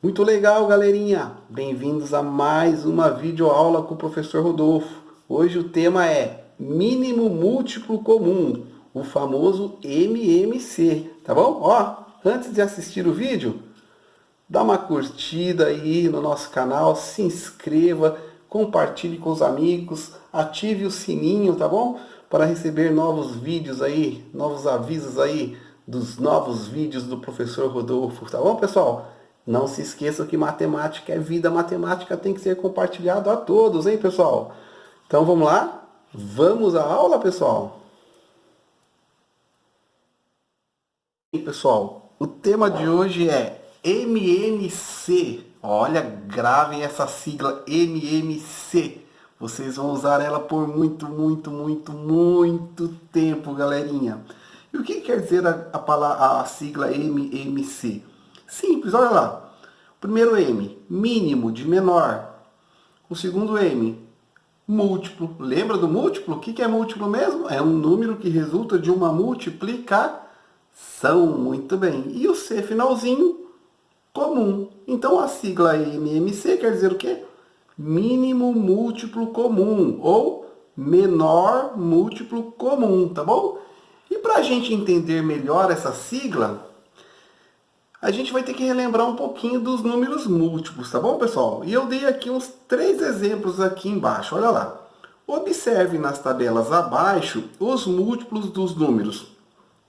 Muito legal, galerinha! Bem-vindos a mais uma videoaula com o professor Rodolfo. Hoje o tema é mínimo múltiplo comum, o famoso MMC, tá bom? Ó, antes de assistir o vídeo, dá uma curtida aí no nosso canal, se inscreva, compartilhe com os amigos, ative o sininho, tá bom? Para receber novos vídeos aí, novos avisos aí dos novos vídeos do professor Rodolfo, tá bom, pessoal? Não se esqueçam que matemática é vida, matemática tem que ser compartilhado a todos, hein, pessoal? Então vamos lá? Vamos à aula, pessoal? E pessoal, o tema de hoje é MMC. Olha, gravem essa sigla MMC. Vocês vão usar ela por muito tempo, galerinha. E o que quer dizer a sigla MMC? Simples, olha lá. O primeiro M, mínimo, de menor. O segundo M, múltiplo. Lembra do múltiplo? O que é múltiplo mesmo? É um número que resulta de uma multiplicação. Muito bem. E o C finalzinho, comum. Então a sigla MMC quer dizer o quê? Mínimo múltiplo comum ou menor múltiplo comum, tá bom? E para a gente entender melhor essa sigla, a gente vai ter que relembrar um pouquinho dos números múltiplos, tá bom, pessoal? E eu dei aqui uns 3 exemplos aqui embaixo, olha lá. Observe nas tabelas abaixo os múltiplos dos números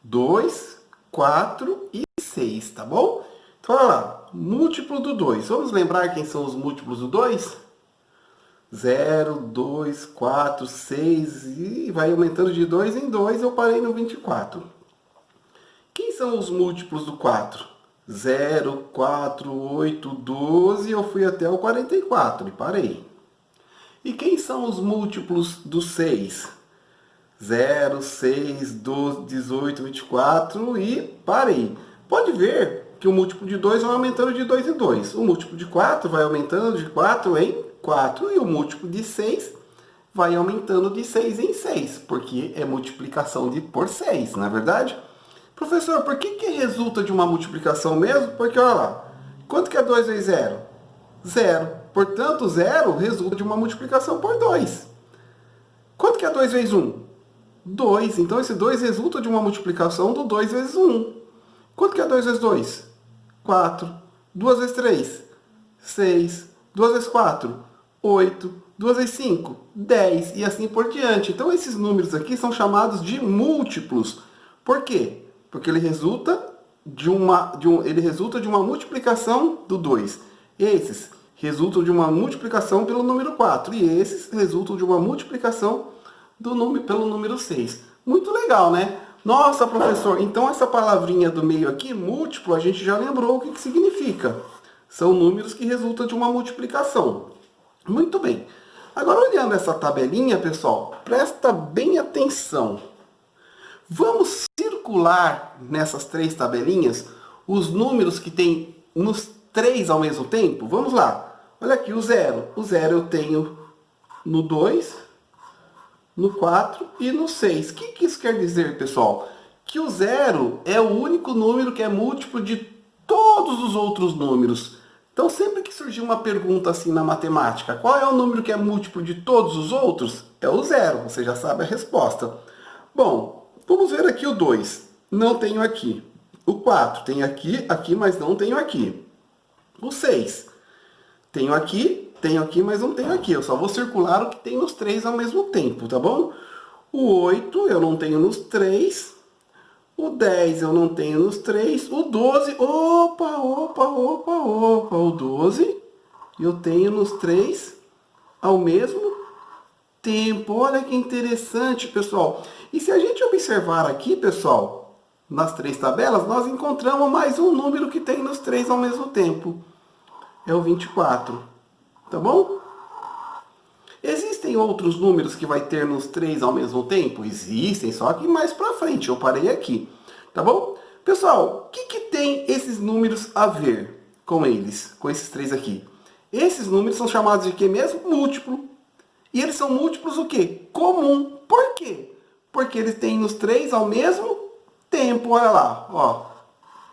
2, 4 e 6, tá bom? Então, olha lá, múltiplo do 2. Vamos lembrar quem são os múltiplos do 2? 0, 2, 4, 6 e vai aumentando de 2 em 2, eu parei no 24. Quem são os múltiplos do 4? 0, 4, 8, 12, eu fui até o 44 e parei. E quem são os múltiplos do 6? 0, 6, 12, 18, 24 e parei. Pode ver que o múltiplo de 2 vai aumentando de 2 em 2. O múltiplo de 4 vai aumentando de 4 em 4. E o múltiplo de 6 vai aumentando de 6 em 6, porque é multiplicação de por 6, não é verdade? Professor, por que resulta de uma multiplicação mesmo? Porque, olha lá, quanto que é 2 vezes 0? 0. Portanto, 0 resulta de uma multiplicação por 2. Quanto que é 2 vezes 1? 2. Então, esse 2 resulta de uma multiplicação do 2 vezes 1. Quanto que é 2 vezes 2? 4. 2 vezes 3? 6. 2 vezes 4? 8. 2 vezes 5? 10. E assim por diante. Então, esses números aqui são chamados de múltiplos. Por quê? Porque ele resulta de uma multiplicação do 2. Esses resultam de uma multiplicação pelo número 4. E esses resultam de uma multiplicação pelo número 6. Muito legal, né? Nossa, professor, então essa palavrinha do meio aqui, múltiplo, a gente já lembrou o que significa. São números que resultam de uma multiplicação. Muito bem. Agora, olhando essa tabelinha, pessoal, presta bem atenção. Vamos circular nessas 3 tabelinhas os números que tem nos 3 ao mesmo tempo? Vamos lá. Olha aqui o 0. O 0 eu tenho no 2, no 4 e no 6. O que isso quer dizer, pessoal? Que o 0 é o único número que é múltiplo de todos os outros números. Então, sempre que surgir uma pergunta assim na matemática, qual é o número que é múltiplo de todos os outros? É o 0. Você já sabe a resposta. Bom, vamos ver aqui o 2. Não tenho aqui. O 4 tem aqui, mas não tenho aqui. O 6 tenho aqui, mas não tenho aqui. Eu só vou circular o que tem nos 3 ao mesmo tempo, tá bom? O 8 eu não tenho nos 3. O 10 eu não tenho nos 3. O 12, opa. O 12 eu tenho nos 3 ao mesmo tempo. Olha que interessante, pessoal. E se a gente observar aqui, pessoal, nas 3 tabelas, nós encontramos mais um número que tem nos 3 ao mesmo tempo. É o 24. Tá bom? Existem outros números que vai ter nos 3 ao mesmo tempo? Existem, só que mais pra frente. Eu parei aqui. Tá bom? Pessoal, o que tem esses números a ver com eles? Com esses 3 aqui? Esses números são chamados de quê mesmo? Múltiplo. E eles são múltiplos o quê? Comum. Por quê? Porque eles têm nos 3 ao mesmo tempo. Olha lá, ó.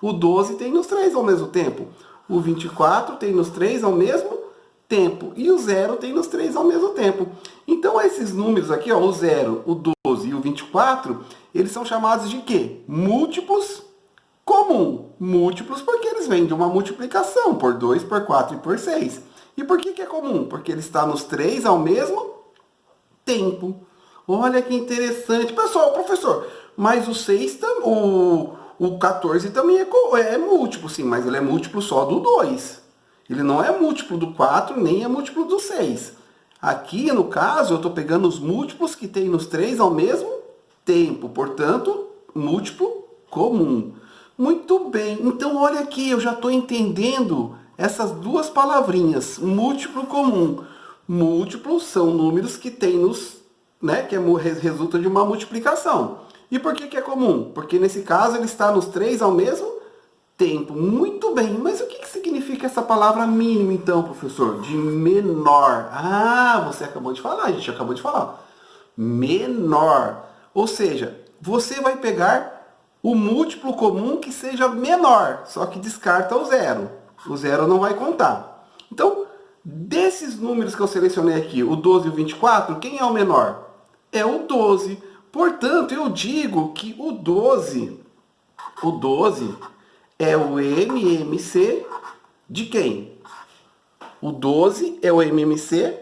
O 12 tem nos 3 ao mesmo tempo. o 24 tem nos três ao mesmo tempo. E o 0 tem nos três ao mesmo tempo. Então, esses números aqui, ó, o 0, o 12 e o 24, eles são chamados de quê? Múltiplos comum. Múltiplos porque eles vêm de uma multiplicação por 2, por 4 e por 6. E por que é comum? Porque ele está nos três ao mesmo tempo. Olha que interessante. Pessoal, professor, mas o 6, o 14 também é múltiplo, sim, mas ele é múltiplo só do 2. Ele não é múltiplo do 4, nem é múltiplo do 6. Aqui, no caso, eu estou pegando os múltiplos que tem nos três ao mesmo tempo. Portanto, múltiplo comum. Muito bem. Então, olha aqui, eu já estou entendendo essas duas palavrinhas. Múltiplo comum. Múltiplos são números que tem nos, né, que resulta de uma multiplicação. E por que é comum? Porque nesse caso ele está nos três ao mesmo tempo. Muito bem, mas o que significa essa palavra mínimo então, professor? De menor. Ah, você acabou de falar, a gente acabou de falar. Menor. Ou seja, você vai pegar o múltiplo comum que seja menor, só que descarta o 0. O 0 não vai contar. Então, desses números que eu selecionei aqui, o 12 e o 24, quem é o menor? É o 12. Portanto, eu digo que o 12 é o MMC de quem? O 12 é o MMC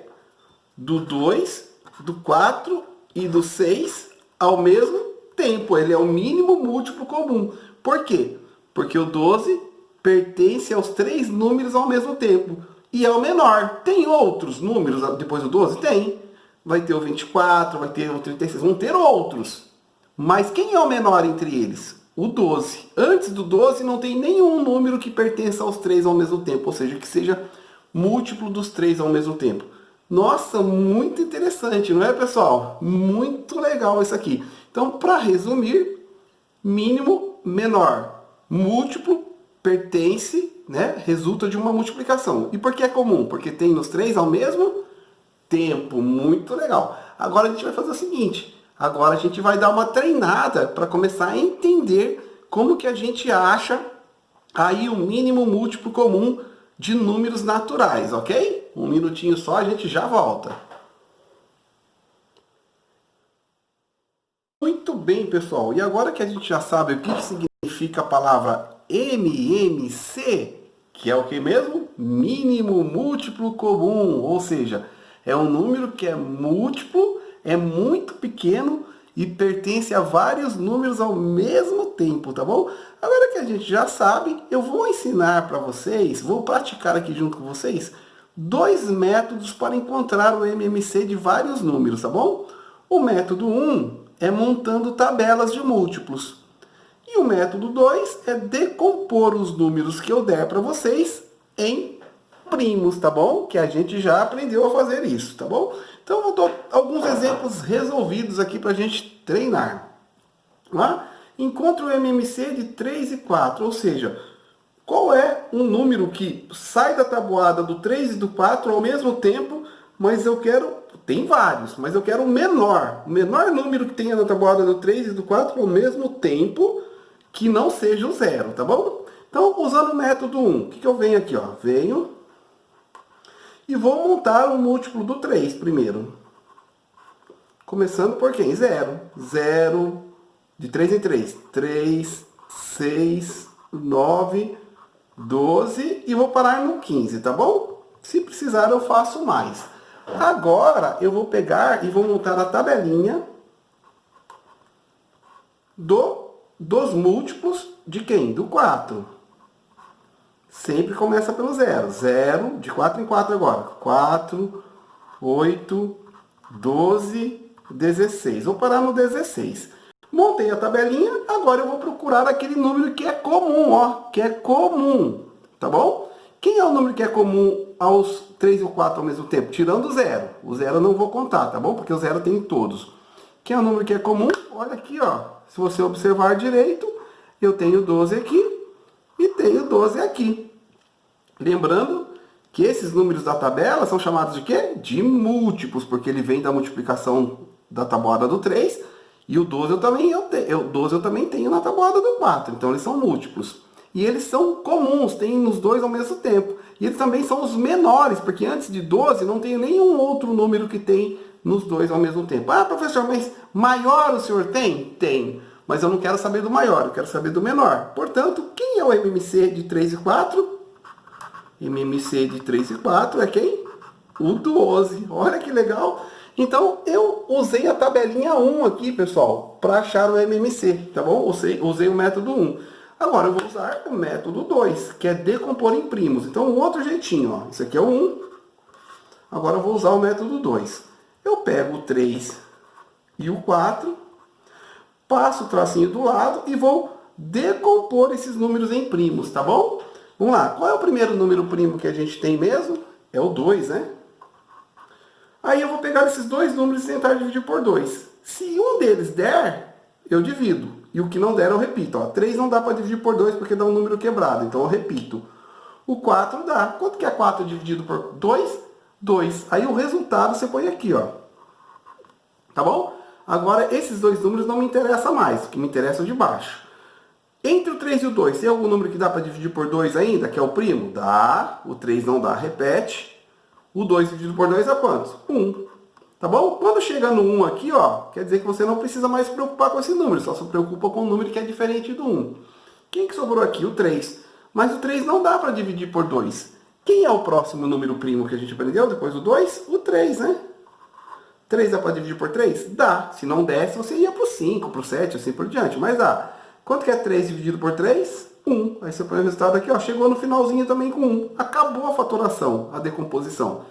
do 2, do 4 e do 6 ao mesmo tempo. Ele é o mínimo múltiplo comum. Por quê? Porque o 12 pertence aos três números ao mesmo tempo. E é o menor. Tem outros números depois do 12? Tem. Vai ter o 24, vai ter o 36, vão ter outros. Mas quem é o menor entre eles? O 12. Antes do 12 não tem nenhum número que pertença aos três ao mesmo tempo, ou seja, que seja múltiplo dos três ao mesmo tempo. Nossa, muito interessante, não é, pessoal? Muito legal isso aqui. Então, para resumir, mínimo, menor, múltiplo, pertence, né? Resulta de uma multiplicação. E por que é comum? Porque tem nos três ao mesmo tempo. Muito legal. Agora a gente vai fazer o seguinte. Agora a gente vai dar uma treinada para começar a entender como que a gente acha aí o mínimo múltiplo comum de números naturais, ok? Um minutinho só, a gente já volta. Muito bem, pessoal. E agora que a gente já sabe o que significa a palavra MMC, que é o que mesmo? Mínimo múltiplo comum, ou seja, é um número que é múltiplo, é muito pequeno e pertence a vários números ao mesmo tempo, tá bom? Agora que a gente já sabe, eu vou ensinar para vocês, vou praticar aqui junto com vocês, dois métodos para encontrar o MMC de vários números, tá bom? O método 1 é montando tabelas de múltiplos. E o método 2 é decompor os números que eu der para vocês em primos, tá bom? Que a gente já aprendeu a fazer isso, tá bom? Então, eu dou alguns exemplos resolvidos aqui para a gente treinar. Lá, encontre o MMC de 3 e 4, ou seja, qual é um número que sai da tabuada do 3 e do 4 ao mesmo tempo, mas eu quero, tem vários, mas eu quero o menor número que tenha na tabuada do 3 e do 4 ao mesmo tempo, que não seja o 0, tá bom? Então, usando o método 1, o que eu venho aqui, ó? Venho e vou montar o múltiplo do 3 primeiro. Começando por quem? 0. 0, de 3 em 3. 3, 6, 9, 12 e vou parar no 15, tá bom? Se precisar eu faço mais. Agora eu vou pegar e vou montar a tabelinha dos múltiplos de quem? Do 4. Sempre começa pelo 0. 0, de 4 em 4 agora. 4, 8, 12, 16. Vou parar no 16. Montei a tabelinha, agora eu vou procurar aquele número que é comum, ó. Que é comum, tá bom? Quem é o número que é comum aos 3 e 4 ao mesmo tempo? Tirando o 0. O 0 eu não vou contar, tá bom? Porque o 0 tem em todos. Quem é o número que é comum? Olha aqui, ó. Se você observar direito, eu tenho 12 aqui e tenho 12 aqui. Lembrando que esses números da tabela são chamados de quê? De múltiplos, porque ele vem da multiplicação da tabuada do 3 e o 12 eu também tenho na tabuada do 4, então eles são múltiplos. E eles são comuns, tem nos dois ao mesmo tempo. E eles também são os menores, porque antes de 12 não tem nenhum outro número que tem nos dois ao mesmo tempo. Ah, professor, mas maior o senhor tem? Tem. Mas eu não quero saber do maior, eu quero saber do menor. Portanto, quem é o MMC de 3 e 4? MMC de 3 e 4 é quem? O 12. Olha que legal. Então, eu usei a tabelinha 1 aqui, pessoal, para achar o MMC, tá bom? Usei o método 1. Agora, eu vou usar o método 2, que é decompor em primos. Então, um outro jeitinho, ó. Isso aqui é o 1. Agora, eu vou usar o método 2. Eu pego o 3 e o 4, passo o tracinho do lado e vou decompor esses números em primos, tá bom? Vamos lá. Qual é o primeiro número primo que a gente tem mesmo? É o 2, né? Aí eu vou pegar esses dois números e tentar dividir por 2. Se um deles der, eu divido. E o que não der, eu repito. Ó, 3 não dá para dividir por 2 porque dá um número quebrado. Então eu repito. O 4 dá. Quanto que é 4 dividido por 2? 2. Aí o resultado você põe aqui, ó. Tá bom? Agora, esses dois números não me interessam mais. O que me interessa é o de baixo. Entre o 3 e o 2, tem algum número que dá para dividir por 2 ainda, que é o primo? Dá. O 3 não dá, repete. O 2 dividido por 2 é quantos? 1. Tá bom? Quando chega no 1 aqui, ó, quer dizer que você não precisa mais se preocupar com esse número, só se preocupa com o número que é diferente do 1. Quem que sobrou aqui? O 3. Mas o 3 não dá para dividir por 2. Quem é o próximo número primo que a gente aprendeu depois do 2? O 3, né? 3 dá para dividir por 3? Dá. Se não desse, você ia para o 5, para o 7, assim por diante. Mas dá. Quanto que é 3 dividido por 3? 1. Aí você põe o resultado aqui, ó. Chegou no finalzinho também com 1. Acabou a fatoração, a decomposição.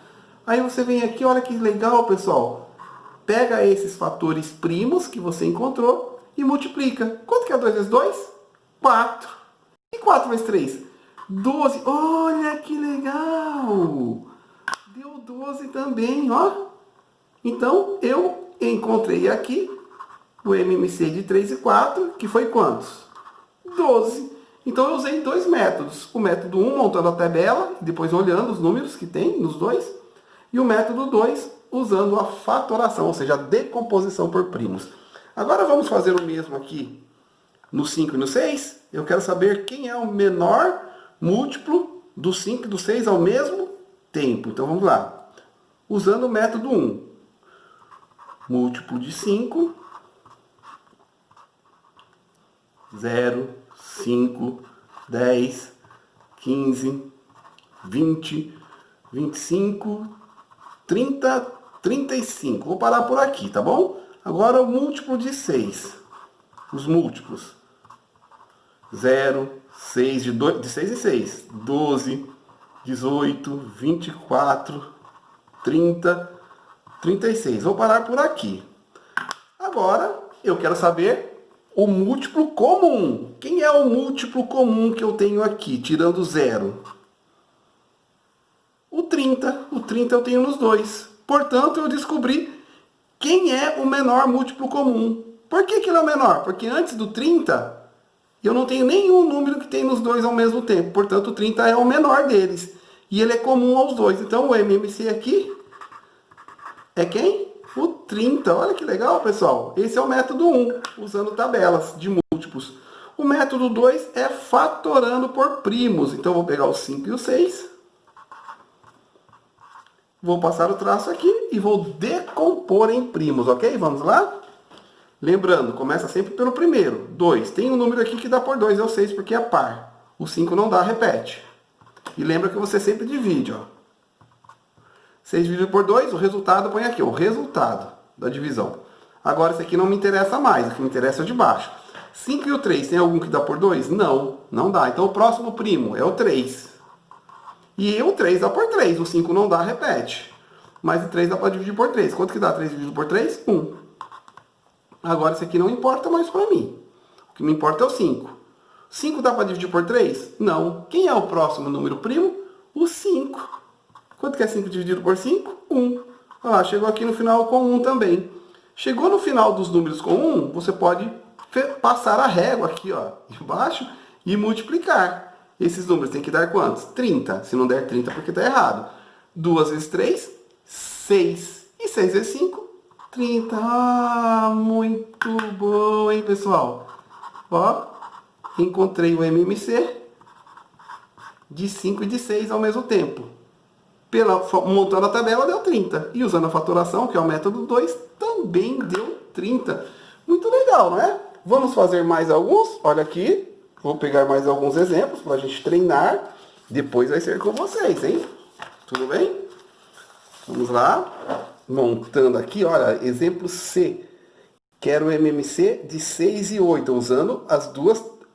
Aí você vem aqui, olha que legal, pessoal. Pega esses fatores primos que você encontrou e multiplica. Quanto que é 2 vezes 2? 4. E 4 vezes 3? 12. Olha que legal. Deu 12 também, ó. Então, eu encontrei aqui o MMC de 3 e 4, que foi quantos? 12. Então, eu usei dois métodos. O método 1, montando a tabela, depois olhando os números que tem nos dois. E o método 2, usando a fatoração, ou seja, a decomposição por primos. Agora, vamos fazer o mesmo aqui no 5 e no 6. Eu quero saber quem é o menor múltiplo do 5 e do 6 ao mesmo tempo. Então, vamos lá. Usando o método 1. Múltiplo de 5, 0, 5, 10, 15, 20, 25, 30, 35. Vou parar por aqui, tá bom? Agora o múltiplo de 6. Os múltiplos. 0, 6, de 6 e 6. 12, 18, 24, 30, 36. Vou parar por aqui. Agora, eu quero saber o múltiplo comum. Quem é o múltiplo comum que eu tenho aqui, tirando 0? O 30. O 30 eu tenho nos dois. Portanto, eu descobri quem é o menor múltiplo comum. Por que ele é o menor? Porque antes do 30, eu não tenho nenhum número que tem nos dois ao mesmo tempo. Portanto, o 30 é o menor deles. E ele é comum aos dois. Então, o MMC aqui é quem? O 30. Olha que legal, pessoal. Esse é o método 1, usando tabelas de múltiplos. O método 2 é fatorando por primos. Então, eu vou pegar o 5 e o 6. Vou passar o traço aqui e vou decompor em primos, ok? Vamos lá? Lembrando, começa sempre pelo primeiro. 2. Tem um número aqui que dá por 2, é o 6, porque é par. O 5 não dá, repete. E lembra que você sempre divide, ó. 6 dividido por 2, o resultado põe aqui, o resultado da divisão. Agora, esse aqui não me interessa mais, o que me interessa é o de baixo. 5 e o 3, tem algum que dá por 2? Não, não dá. Então, o próximo primo é o 3. E o 3 dá por 3, o 5 não dá, repete. Mas o 3 dá para dividir por 3. Quanto que dá 3 dividido por 3? 1. Agora, esse aqui não importa mais para mim. O que me importa é o 5. 5 dá para dividir por 3? Não. Quem é o próximo número primo? O 5. Quanto que é 5 dividido por 5? 1. Ah, chegou aqui no final com 1 também. Chegou no final dos números com 1, você pode passar a régua aqui, ó, embaixo e multiplicar. Esses números têm que dar quantos? 30. Se não der 30, porque está errado. 2 vezes 3, 6. E 6 vezes 5, 30. Ah, muito bom, hein, pessoal? Ó, encontrei o MMC de 5 e de 6 ao mesmo tempo. Montando a tabela deu 30. E usando a fatoração, que é o método 2, também deu 30. Muito legal, não é? Vamos fazer mais alguns? Olha aqui. Vou pegar mais alguns exemplos para a gente treinar. Depois vai ser com vocês, hein? Tudo bem? Vamos lá. Montando aqui, olha, exemplo C. Quero o MMC de 6 e 8, usando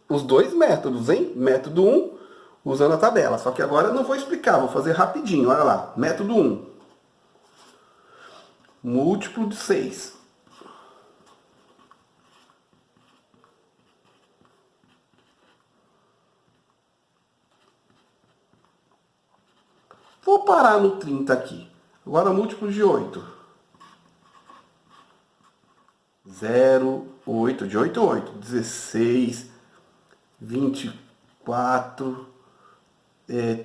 os dois métodos, hein? Método 1, usando a tabela. Só que agora eu não vou explicar, vou fazer rapidinho. Olha lá, método 1. Múltiplo de 6. Vou parar no 30 aqui. Agora múltiplo de 8. 0, 8, de 8, 8. 16, 24,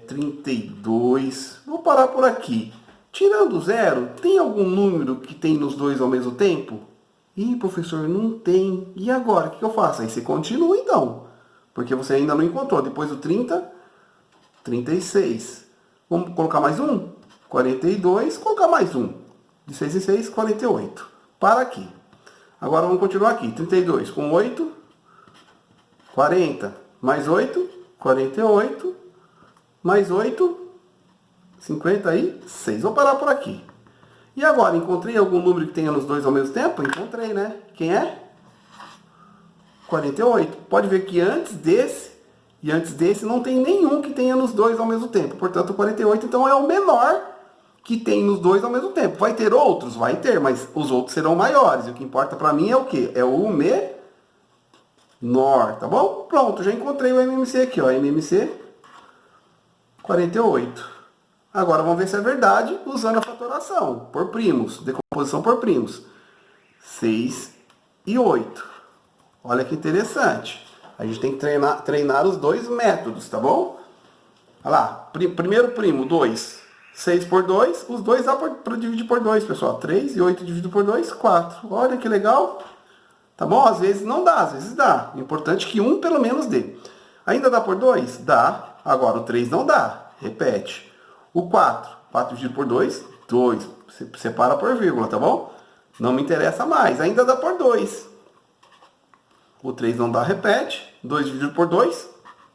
32. Vou parar por aqui. Tirando 0, tem algum número que tem nos dois ao mesmo tempo? Ih, professor, não tem. E agora? O que eu faço? Aí você continua então. Porque você ainda não encontrou. Depois do 30, 36. Vamos colocar mais um? 42. Colocar mais um. De 6 em 6, 48. Para aqui. Agora vamos continuar aqui. 32 com 8, 40. Mais 8, 48. Mais 8, 56. Vou parar por aqui. E agora, encontrei algum número que tenha nos dois ao mesmo tempo? Encontrei, né? Quem é? 48. Pode ver que antes desse e antes desse não tem nenhum que tenha nos dois ao mesmo tempo. Portanto, o 48 então é o menor que tem nos dois ao mesmo tempo. Vai ter outros? Vai ter, mas os outros serão maiores. E o que importa para mim é o quê? É o menor, tá bom? Pronto, já encontrei o MMC aqui, ó. MMC 48. Agora vamos ver se é verdade usando a fatoração por primos, decomposição por primos. 6 e 8. Olha que interessante. A gente tem que treinar os dois métodos, tá bom? Olha lá, primeiro primo, 2. 6 por 2, os dois dá para dividir por 2, pessoal. 3 e 8 dividido por 2, 4. Olha que legal. Tá bom? Às vezes não dá, às vezes dá. O importante é que um pelo menos dê. Ainda dá por 2? Dá. Agora o 3 não dá. Repete. O 4. 4 dividido por 2, 2. Você separa por vírgula, tá bom? Não me interessa mais. Ainda dá por 2. O 3 não dá, repete. 2 dividido por 2,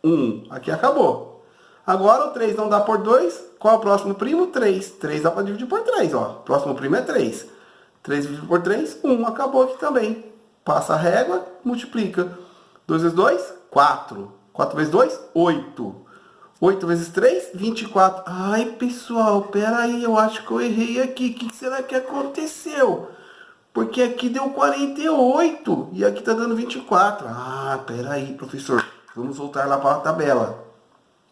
1. Aqui acabou. Agora o 3 não dá por 2. Qual é o próximo primo? 3. 3 dá para dividir por 3, ó. O próximo primo é 3. 3 dividido por 3, 1. Acabou aqui também. Passa a régua, multiplica. 2 vezes 2, 4. 4 vezes 2, 8. 8 vezes 3, 24. Ai, pessoal, pera aí, eu acho que eu errei aqui. O que será que aconteceu? Porque aqui deu 48 e aqui tá dando 24. Ah, pera aí, professor. Vamos voltar lá para a tabela.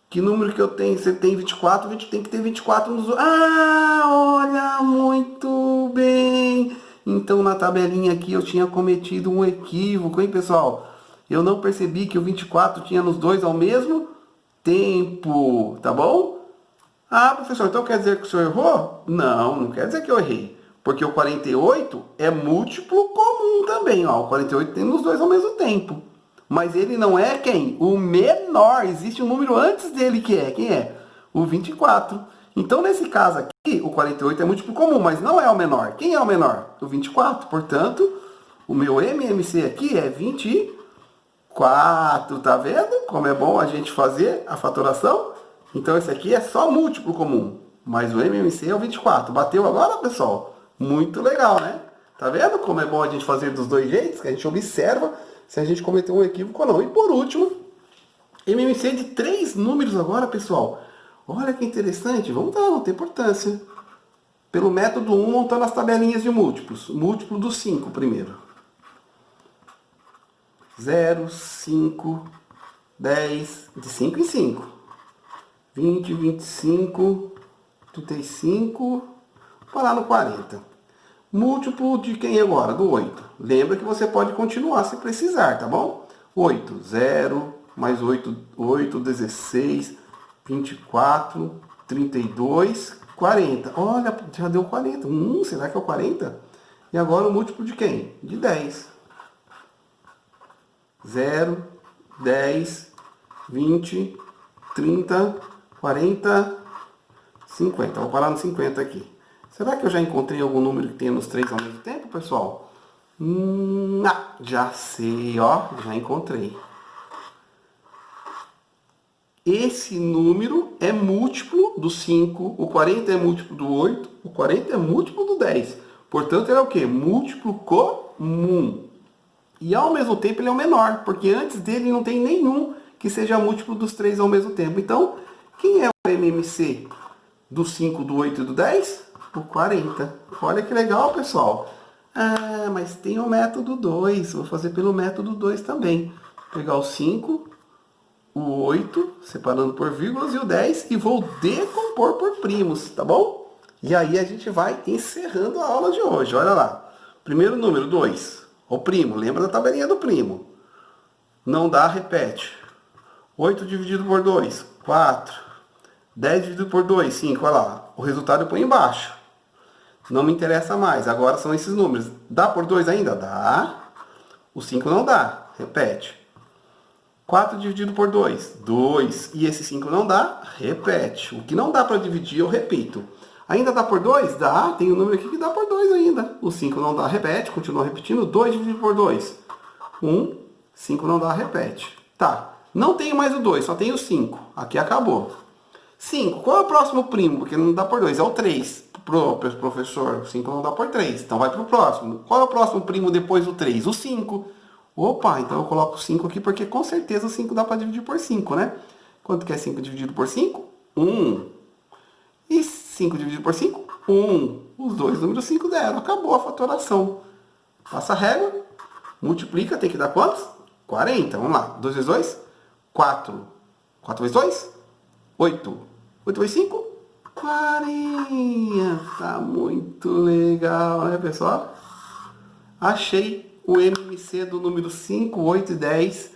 Que número que eu tenho? Você tem 24, a gente tem que ter 24 nos... Ah, olha, muito bem. Então, na tabelinha aqui eu tinha cometido um equívoco, hein, pessoal? Eu não percebi que o 24 tinha nos dois ao mesmo tempo, tá bom? Ah, professor, então quer dizer que o senhor errou? Não, não quer dizer que eu errei. Porque o 48 é múltiplo comum também, ó. O 48 tem nos dois ao mesmo tempo. Mas ele não é quem? O menor. Existe um número antes dele que é. Quem é? O 24. Então, nesse caso aqui, o 48 é múltiplo comum, mas não é o menor. Quem é o menor? O 24. Portanto, o meu MMC aqui é 24. Tá vendo como é bom a gente fazer a fatoração? Então, esse aqui é só múltiplo comum. Mas o MMC é o 24. Bateu agora, pessoal? Muito legal, né? Tá vendo como é bom a gente fazer dos dois jeitos? Que a gente observa se a gente cometeu um equívoco ou não. E por último, MMC de 3 números agora, pessoal. Olha que interessante. Vamos dar outra importância. Pelo método 1, montando as tabelinhas de múltiplos. Múltiplo do 5 primeiro. 0, 5, 10, de 5 em 5. 20, 25, 35, parar no 40. Múltiplo de quem agora? Do 8. Lembra que você pode continuar se precisar, tá bom? 8, 0, mais 8, 8, 16, 24, 32, 40. Olha, já deu 40. Será que é o 40? E agora o múltiplo de quem? De 10. 0, 10, 20, 30, 40, 50. Vou parar no 50 aqui. Será que eu já encontrei algum número que tenha nos 3 ao mesmo tempo, pessoal? Já sei, ó. Já encontrei. Esse número é múltiplo do 5, o 40 é múltiplo do 8, o 40 é múltiplo do 10. Portanto, ele é o quê? Múltiplo comum. E ao mesmo tempo ele é o menor, porque antes dele não tem nenhum que seja múltiplo dos 3 ao mesmo tempo. Então, quem é o MMC do 5, do 8 e do 10? O 40. Olha que legal, pessoal. Ah, mas tem o método 2. Vou fazer pelo método 2 também. Vou pegar o 5... o 8, separando por vírgulas, e o 10, e vou decompor por primos, tá bom? E aí a gente vai encerrando a aula de hoje. Olha lá. Primeiro número, 2. O primo, lembra da tabelinha do primo. Não dá, repete. 8 dividido por 2, 4. 10 dividido por 2, 5. Olha lá. O resultado eu ponho embaixo. Não me interessa mais. Agora são esses números. Dá por 2 ainda? Dá. O 5 não dá. Repete. 4 dividido por 2, 2. E esse 5 não dá? Repete. O que não dá para dividir, eu repito. Ainda dá por 2? Dá. Tem um número aqui que dá por 2 ainda. O 5 não dá, repete. Continua repetindo. 2 dividido por 2. 1. 5 não dá, repete. Tá. Não tenho mais o 2, só tenho o 5. Aqui acabou. 5. Qual é o próximo primo? Porque não dá por 2. É o 3. Professor, o 5 não dá por 3. Então vai para o próximo. Qual é o próximo primo depois do 3? O 5. Opa, então eu coloco 5 aqui, porque com certeza o 5 dá para dividir por 5, né? Quanto que é 5 dividido por 5? 1. E 5 dividido por 5? 1. Os dois números 5 deram. Acabou a fatoração. Passa a régua. Multiplica, tem que dar quantos? 40. Vamos lá. 2 vezes 2? 4. 4 vezes 2? 8. 8 vezes 5? 40. Muito legal, né, pessoal? Achei o MMC do número 5, 8 e 10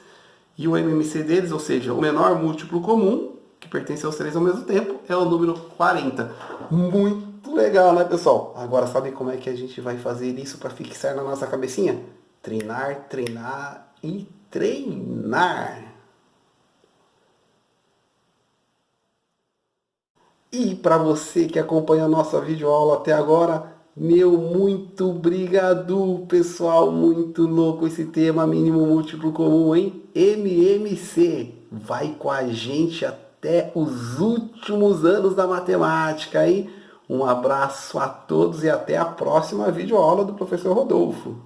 e o MMC deles, ou seja, o menor múltiplo comum, que pertence aos 3 ao mesmo tempo, é o número 40. Muito legal, né, pessoal? Agora, sabe como é que a gente vai fazer isso para fixar na nossa cabecinha? Treinar, treinar e treinar. E para você que acompanha a nossa videoaula até agora, meu muito obrigado, pessoal. Muito louco esse tema, mínimo múltiplo comum, hein? MMC. Vai com a gente até os últimos anos da matemática, hein? Um abraço a todos e até a próxima videoaula do professor Rodolfo.